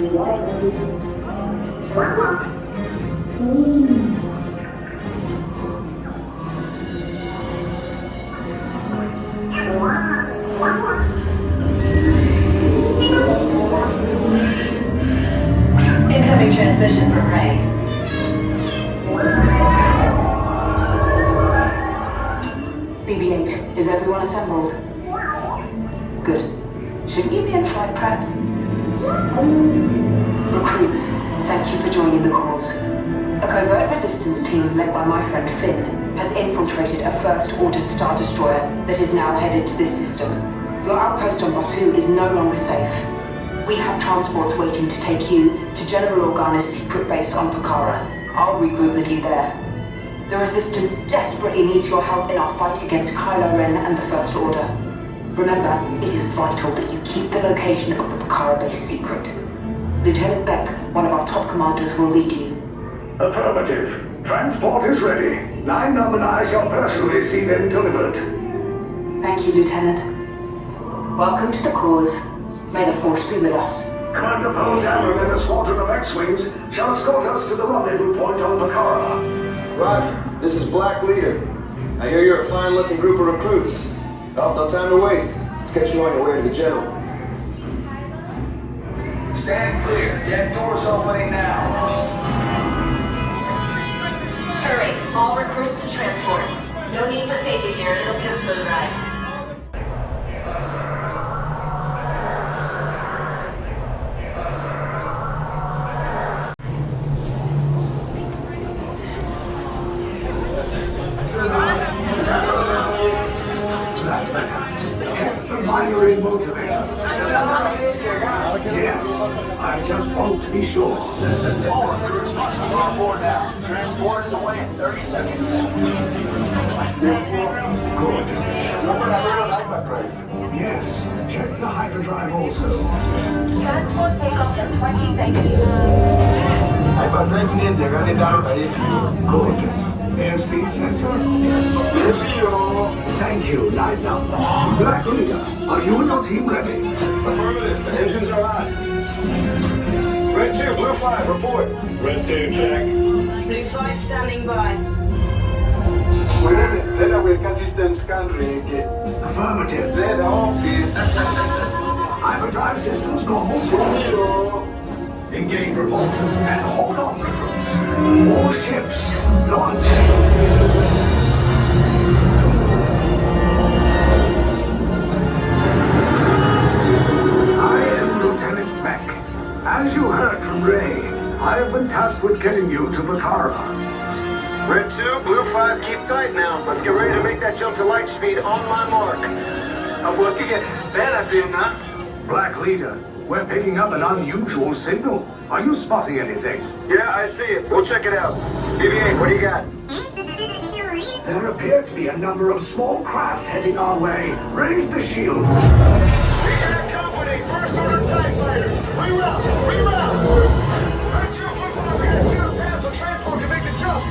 Incoming transmission from Ray. BB-8, is everyone assembled? Good. Shouldn't you be in flight prep? Recruits, thank you for joining the cause. A covert resistance team led by my friend Finn has infiltrated a First Order Star Destroyer that is now headed to this system. Your outpost on Batuu is no longer safe. We have transports waiting to take you to General Organa's secret base on Pakara. I'll regroup with you there. The Resistance desperately needs your help in our fight against Kylo Ren and the First Order. Remember, it is vital that you keep the location of the Pakara base secret. Lieutenant Beck, one of our top commanders, will lead you. Affirmative. Transport is ready. 9 Numb and I shall personally see them delivered. Thank you, Lieutenant. Welcome to the cause. May the Force be with us. Commander Poe Dameron and a squadron of X-Wings shall escort us to the rendezvous point on Pakara. Roger. This is Black Leader. I hear you're a fine-looking group of recruits. Oh, no time to waste. Let's get you on your way to the General. Stand clear. Deck doors opening now. Hurry, all recruits to transports. No need for safety here, it'll be a smooth ride. That's better. The miner is motivated. Yes, I just want to be sure. All recruits must be on board now. Transport is away in 30 seconds. Good. Hyperdrive. Yes, check the hyperdrive also. Transport takeoff in 20 seconds. Hyperdrive ninja running down by Good. Airspeed sensor. Thank you, Night Numb. Black Leader, are you and your team ready? Affirmative. The engines are on. Red 2, Blue 5, report. Red 2, check. Blue 5 standing by. Red awake system scan ready. Affirmative. Red okay. Hyperdrive systems normal. Engage repulsors and hold on, recruits. More ships. Launch. I am Lieutenant Beck. As you heard from Ray, I have been tasked with getting you to Pakara. Red 2, Blue 5, keep tight now. Let's get ready to make that jump to light speed on my mark. I'm working it. Better now. Black Leader, we're picking up an unusual signal. Are you spotting anything? Yeah, I see it. We'll check it out. BB-8, what do you got? There appear to be a number of small craft heading our way. Raise the shields. We got company. First Order TIE fighters. Reroute. Red 2, Blue 5, we got clear a path so transport can make the jump.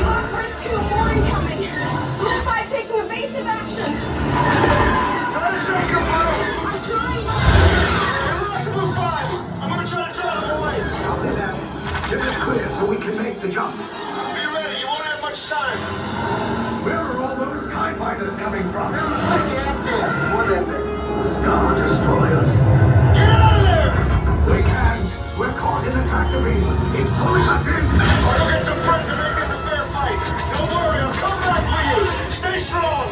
Lock Red 2, more incoming. Blue 5 taking evasive action. Try to shake your blue. I'm trying. You're lost, Blue 5. I'm gonna try to drive them away. Copy that. Get us clear so we can make the jump. Be ready. You won't have much time. Where are all those TIE fighters coming from? Whatever. Star Destroyers. Get out of there. We can't. We're caught in a tractor beam. It's pulling us in. I'll get some friends and make this a fair fight. Don't worry, I'll come back for you. Stay strong.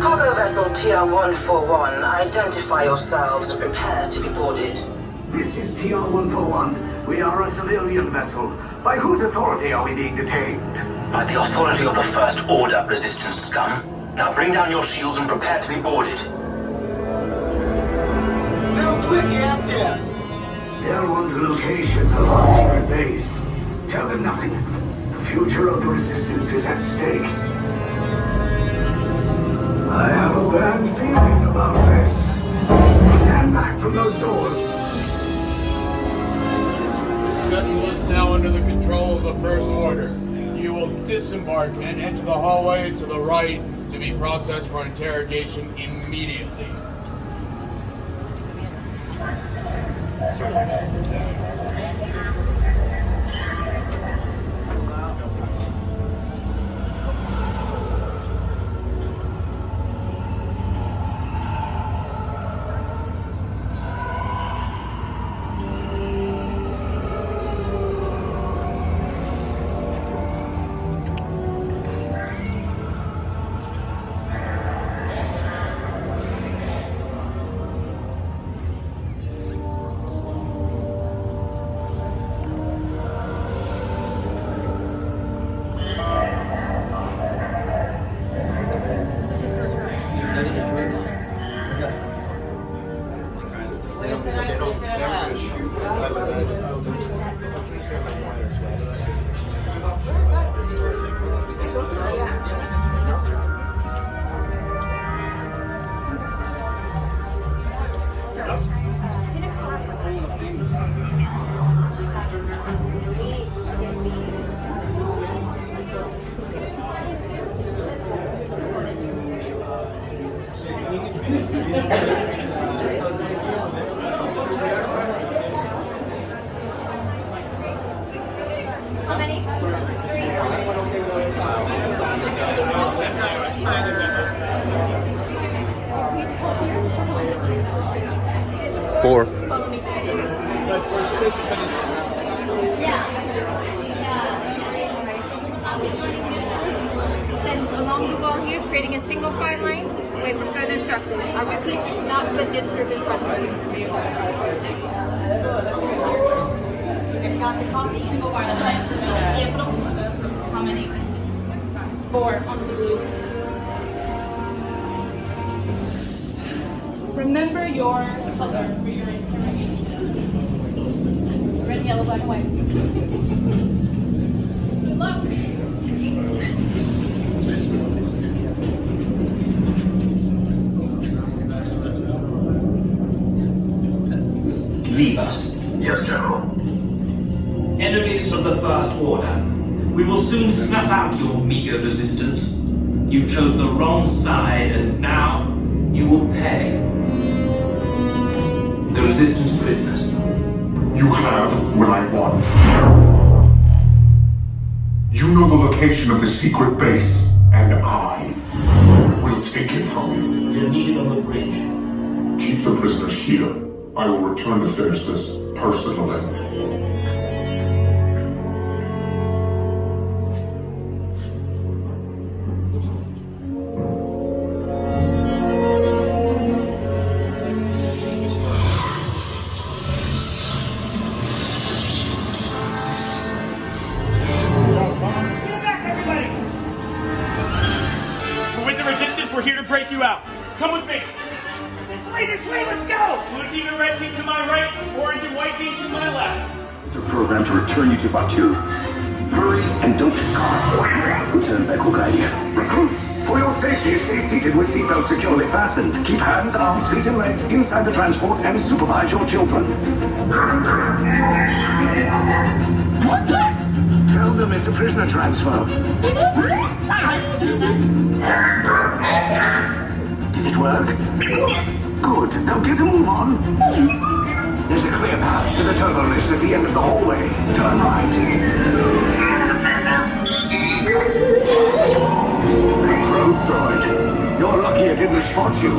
Cargo vessel TR-141, identify yourselves and prepare to be boarded. This is TR-141. We are a civilian vessel. By whose authority are we being detained? By the authority of the First Order, Resistance scum. Now bring down your shields and prepare to be boarded. Little quick out there. They'll want the location of our secret base. Tell them nothing. The future of the Resistance is at stake. I have a bad feeling about this. Stand back from those doors. This vessel is now under the control of the First Order. You will disembark and enter the hallway to the right to be processed for interrogation immediately. How many? 4. Then along the wall here, creating a single file line. Wait for further instructions. I repeat, do not put this group in front of you. Single file line. Yeah, put up. How many? 4 onto the blue. Remember your color for your interrogation. Red, yellow, black, and white. Good luck. Leave us. Yes, General. Enemies of the First Order. We will soon snuff out your meager resistance. You chose the wrong side, and now you will pay. The Resistance prisoners. You have what I want. You know the location of the secret base, and I will take it from you. You're needed on the bridge. Keep the prisoners here. I will return to finish this personally. With the Resistance, we're here to break you out. Come with me. This way, let's go! Blue team and red team to my right, orange and white team to my left. It's a program to return you to Batu. Hurry and don't get caught. Lieutenant Beck will guide you. Recruits, for your safety, stay seated with seatbelts securely fastened. Keep hands, arms, feet, and legs inside the transport and supervise your children. Tell them it's a prisoner transfer. Did it work? Good. Now get a move on. There's a clear path to the turbo lifts at the end of the hallway. Turn right. Road droid. You're lucky it didn't spot you.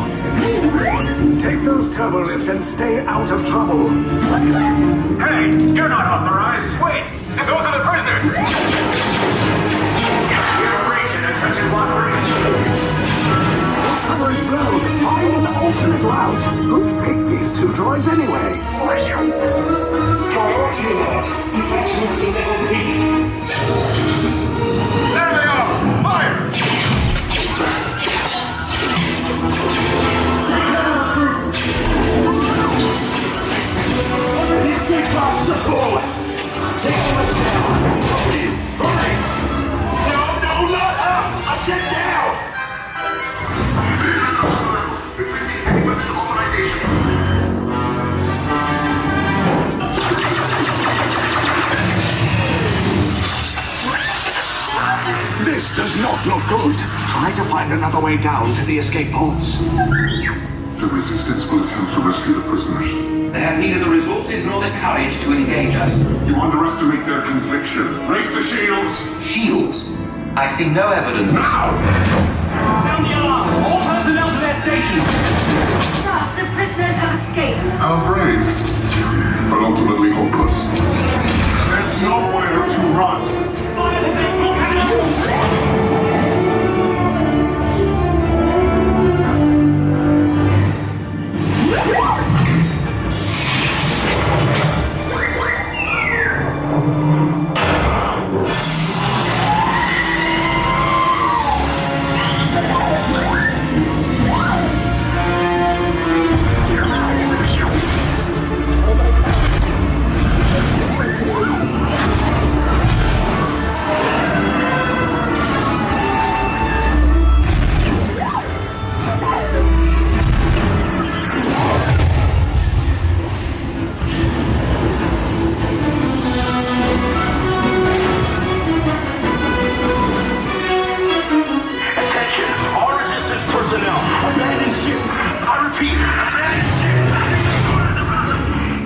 Take those turbo lifts and stay out of trouble. Hey, you're not authorized. Wait, those are the prisoners. You're breaching attention block 3. Cover is blown. Find an alternate route. Who picked these two droids anyway? Priority alert. Detachment to level D. There they are! Fire! DC Fox to force! Take what's down! Hurry! No, not up! I said down! does not look good. Try to find another way down to the escape pods. The Resistance will attempt to rescue the prisoners. They have neither the resources nor the courage to engage us. You underestimate their conviction. Raise the shields! Shields? I see no evidence. Now! Sound the alarm! All personnel to their stations! Stop! The prisoners have escaped! How brave, but ultimately hopeless. There's nowhere to run. Fire the vengeful cannons!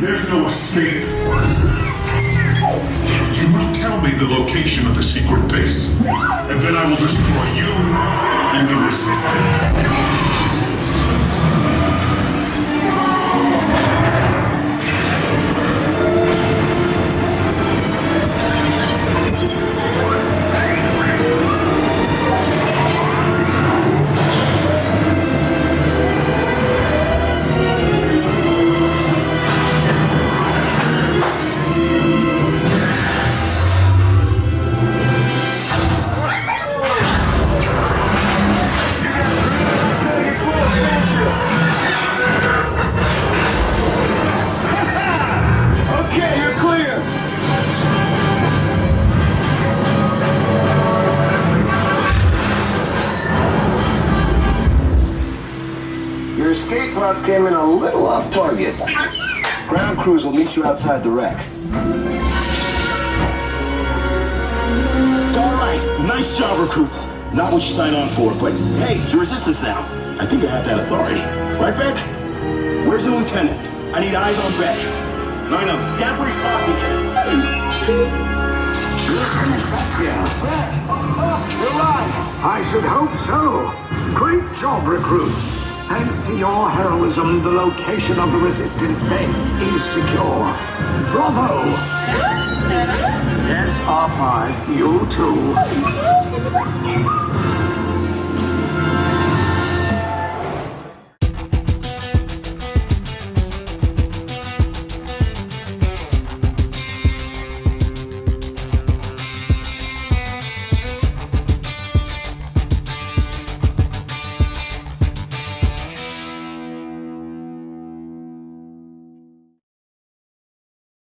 There's no escape. You will tell me the location of the secret base, and then I will destroy you and the Resistance. Your escape pods came in a little off target. Ground crews will meet you outside the wreck. All right, nice job, recruits. Not what you signed on for, but hey, you're Resistance now. I think I have that authority. Right, Beck? Where's the lieutenant? I need eyes on Beck. Line up, scan for his pocket. Lieutenant Beck here. Beck! You're right. I should hope so. Great job, recruits. Thanks to your heroism, the location of the Resistance base is secure. Bravo! Yes, R5, you too.